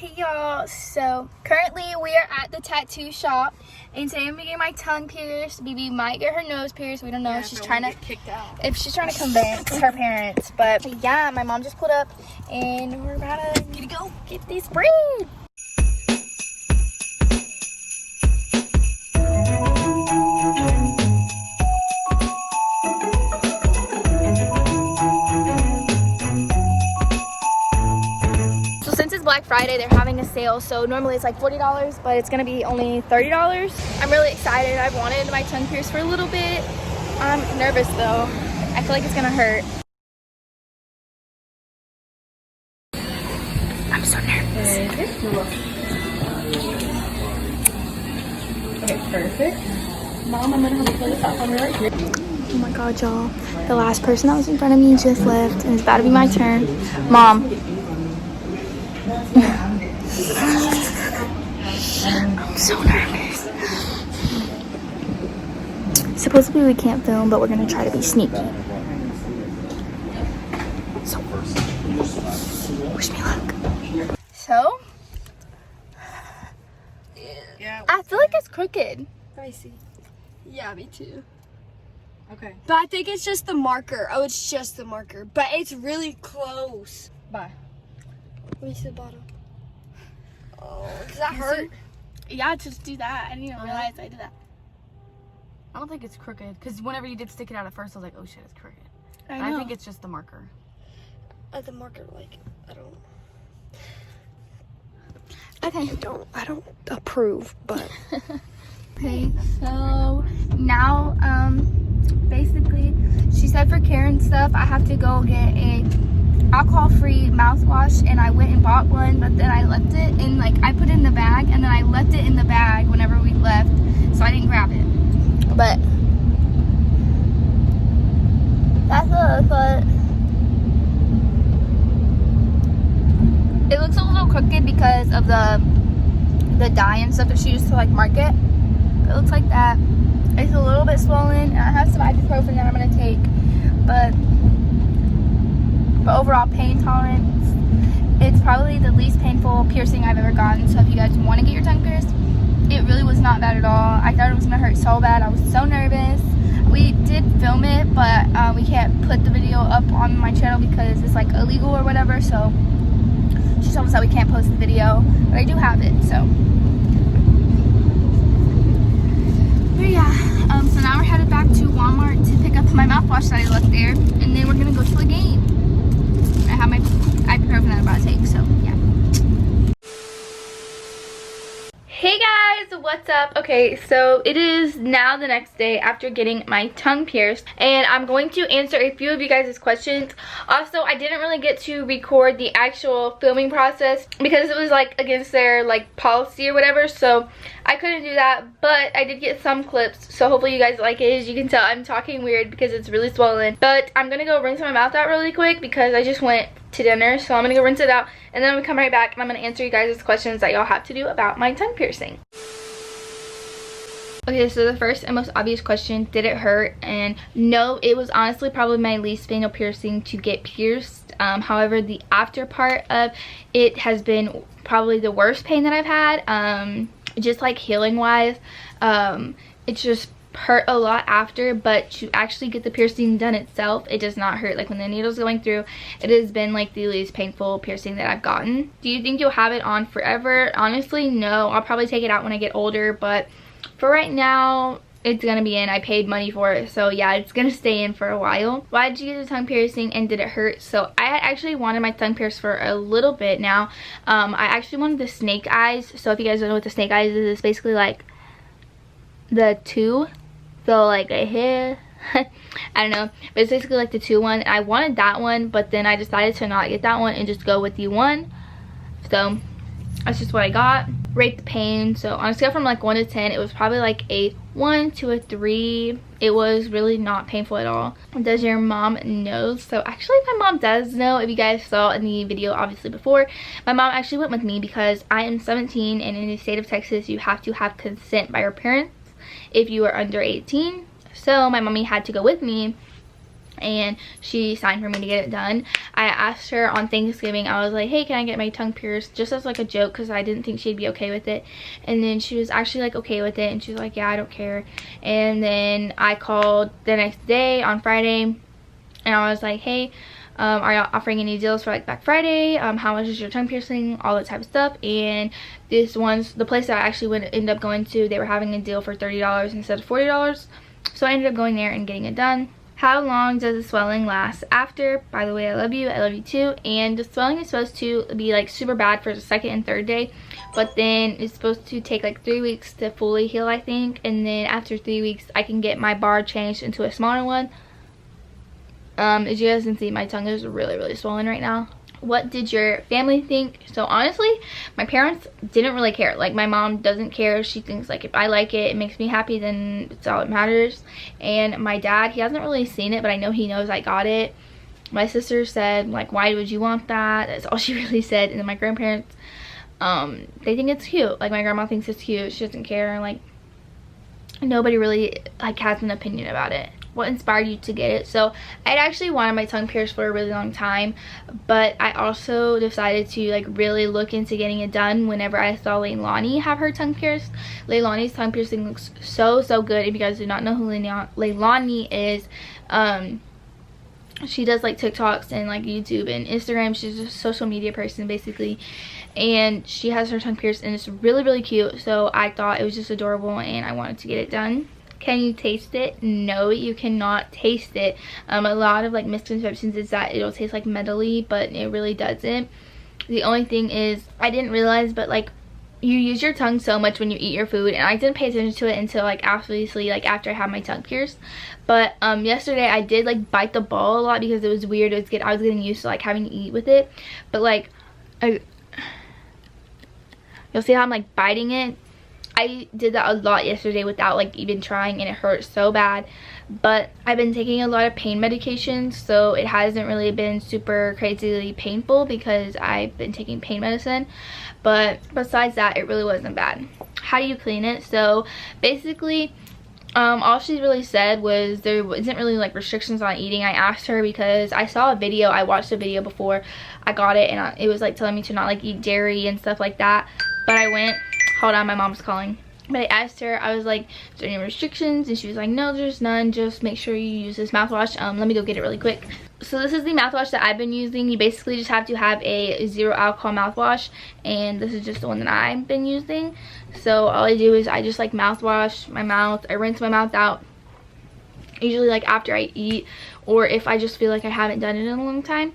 Hey y'all, so currently we are at the tattoo shop and today I'm getting my tongue pierced. BB might get her nose pierced. We don't know. Yeah, if she's trying to get kicked out. If she's trying to convince her parents. But yeah, my mom just pulled up and we're about to go get these braids. Black Friday, they're having a sale, so normally it's like $40, but it's gonna be only $30. I'm really excited. I've wanted my tongue pierced for a little bit. I'm nervous though. I feel like it's gonna hurt. I'm so nervous. Okay, perfect. Mom, I'm gonna have to pull this off on me right here. Oh my god, y'all. The last person that was in front of me just left, and it's about to be my turn. Mom. I'm so nervous. Supposedly we can't film, but we're gonna try to be sneaky. So, wish me luck. So, Yeah. I feel like it's crooked. Let me see. Yeah, me too. Okay. But I think it's just the marker. Oh, it's just the marker. But it's really close. Bye. Let me see the bottom. Oh, does that hurt? Yeah, just do that. I didn't even realize I did that. I don't think it's crooked because whenever you did stick it out at first, I was like, oh shit, it's crooked. I think it's just the marker. The marker, like, I don't approve, but. Okay, so now, basically, she said for Karen stuff, I have to go get a alcohol-free mouthwash, and I went and bought one, but then I left it in, like, I put it in the bag, and then I left it in the bag whenever we left, so I didn't grab it. But that's what I thought. It looks a little crooked because of the dye and stuff that she used to, like, mark it. It looks like that. It's a little bit swollen, and I have some ibuprofen that I'm gonna take, but overall pain tolerance, it's probably the least painful piercing I've ever gotten. So if you guys want to get your tongue pierced, it really was not bad at all. I thought it was gonna hurt so bad. I was so nervous. We did film it, but we can't put the video up on my channel because it's like illegal or whatever, so she told us that we can't post the video, but I do have it. So but yeah, so now we're headed back to Walmart to pick up my mouthwash that I left there, and then we're gonna go to a game. I have my ibuprofen that I'm about to take, so yeah. Hey guys, what's up? Okay, so it is now the next day after getting my tongue pierced, and I'm going to answer a few of you guys' questions. Also, I didn't really get to record the actual filming process because it was like against their like policy or whatever, so I couldn't do that, but I did get some clips, so hopefully you guys like it. As you can tell, I'm talking weird because it's really swollen, but I'm gonna go rinse my mouth out really quick because I just went to dinner, so I'm gonna go rinse it out, and then we come right back and I'm gonna answer you guys' questions that y'all have to do about my tongue piercing. Okay, so the first and most obvious question, did it hurt? And no, it was honestly probably my least painful piercing to get pierced. However, the after part of it has been probably the worst pain that I've had. Just like healing wise, it just hurt a lot after, but to actually get the piercing done itself, it does not hurt. Like when the needle's going through, it has been like the least painful piercing that I've gotten. Do you think you'll have it on forever? Honestly, no. I'll probably take it out when I get older, but for right now, it's gonna be in. I paid money for it, so yeah, it's gonna stay in for a while. Why did you get the tongue piercing and did it hurt? So I had actually wanted my tongue pierced for a little bit now. I actually wanted the snake eyes. So if you guys don't know what the snake eyes is, it's basically like the two. So like a hair, I don't know, but it's basically like the 2 one. I wanted that one, but then I decided to not get that one and just go with the 1. So that's just what I got. Rate the pain. So on a scale from like 1 to 10, it was probably like a 1 to a 3. It was really not painful at all. Does your mom know? So actually my mom does know. If you guys saw in the video obviously before, my mom actually went with me because I am 17, and in the state of Texas you have to have consent by your parents if you are under 18. So my mommy had to go with me, and she signed for me to get it done. I asked her on Thanksgiving, I was like, hey, can I get my tongue pierced, just as like a joke, because I didn't think she'd be okay with it. And then she was actually like okay with it, and she was like, yeah, I don't care. And then I called the next day on Friday, and I was like, hey, are y'all offering any deals for like Black Friday? How much is your tongue piercing? All that type of stuff. And the place that I actually ended up going to, they were having a deal for $30 instead of $40. So I ended up going there and getting it done. How long does the swelling last after? By the way, I love you too. And the swelling is supposed to be like super bad for the second and third day, but then it's supposed to take like 3 weeks to fully heal, I think. And then after 3 weeks I can get my bar changed into a smaller one. As you guys can see, my tongue is really swollen right now. What did your family think? So honestly, my parents didn't really care. Like, my mom doesn't care. She thinks like if I like it, it makes me happy, then it's all that matters. And my dad, he hasn't really seen it, but I know he knows I got it. My sister said like, why would you want that? That's all she really said. And then my grandparents, they think it's cute. Like, my grandma thinks it's cute. She doesn't care. Like, nobody really like has an opinion about it. What inspired you to get it? So I'd actually wanted my tongue pierced for a really long time, but I also decided to like really look into getting it done whenever I saw Leilani have her tongue pierced. Leilani's tongue piercing looks so good. If you guys do not know who Leilani is, she does like TikToks and like YouTube and Instagram. She's a social media person basically, and she has her tongue pierced and it's really cute. So I thought it was just adorable and I wanted to get it done. Can you taste it? No, you cannot taste it. A lot of like misconceptions is that it'll taste like metally, but it really doesn't. The only thing is, I didn't realize, but like, you use your tongue so much when you eat your food, and I didn't pay attention to it until like obviously like after I had my tongue pierced. But yesterday I did like bite the ball a lot because it was weird. I was getting used to like having to eat with it, but like you'll see how I'm like biting it. I did that a lot yesterday without like even trying, and it hurt so bad. But I've been taking a lot of pain medications, so it hasn't really been super crazily painful because I've been taking pain medicine. But besides that, it really wasn't bad. How do you clean it? So basically, all she really said was there isn't really like restrictions on eating. I asked her because I saw a video, I watched a video before I got it, and it was like telling me to not like eat dairy and stuff like that. But I went, hold on, my mom's calling. But I asked her, I was like, is there any restrictions? And she was like, no, there's none. Just make sure you use this mouthwash. Let me go get it really quick. So this is the mouthwash that I've been using. You basically just have to have a 0 alcohol mouthwash, and this is just the one that I've been using. So all I do is I just like mouthwash my mouth. I rinse my mouth out usually like after I eat, or if I just feel like I haven't done it in a long time.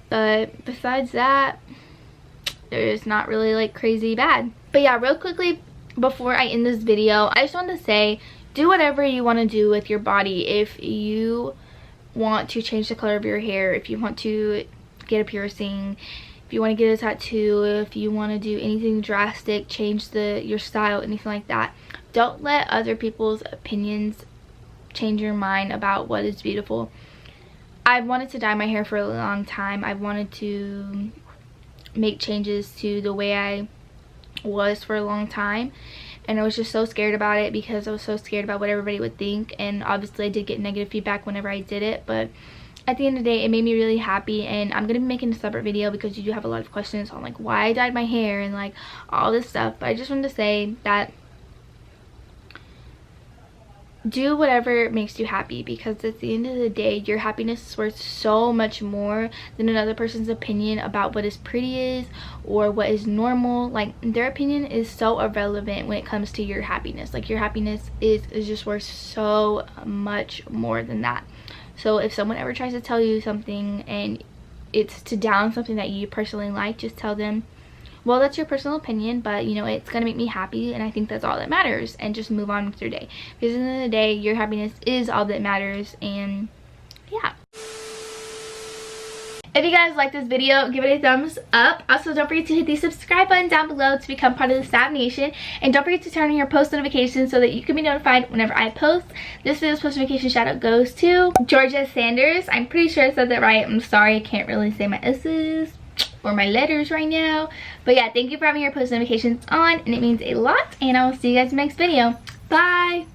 But besides that, there's not really like crazy bad. But yeah, real quickly before I end this video, I just want to say, do whatever you want to do with your body. If you want to change the color of your hair, if you want to get a piercing, if you want to get a tattoo, if you want to do anything drastic, change your style, anything like that, don't let other people's opinions change your mind about what is beautiful. I've wanted to dye my hair for a long time. I've wanted to make changes to the way I was for a long time, and I was just so scared about it because I was so scared about what everybody would think. And obviously I did get negative feedback whenever I did it, but at the end of the day, it made me really happy. And I'm gonna be making a separate video because you do have a lot of questions on like why I dyed my hair and like all this stuff. But I just wanted to say that do whatever makes you happy, because at the end of the day, your happiness is worth so much more than another person's opinion about what is pretty is or what is normal. Like, their opinion is so irrelevant when it comes to your happiness. Like, your happiness is just worth so much more than that. So if someone ever tries to tell you something and it's to down something that you personally like, just tell them, well, that's your personal opinion, but you know, it's gonna make me happy, and I think that's all that matters, and just move on with your day. Because at the end of the day, your happiness is all that matters. And yeah. If you guys like this video, give it a thumbs up. Also, don't forget to hit the subscribe button down below to become part of the Sav Nation. And don't forget to turn on your post notifications so that you can be notified whenever I post. This video's post notification shout out goes to Georgia Sanders. I'm pretty sure I said that right. I'm sorry, I can't really say my S's or my letters right now. But yeah, thank you for having your post notifications on, and it means a lot. And I will see you guys in the next video. Bye!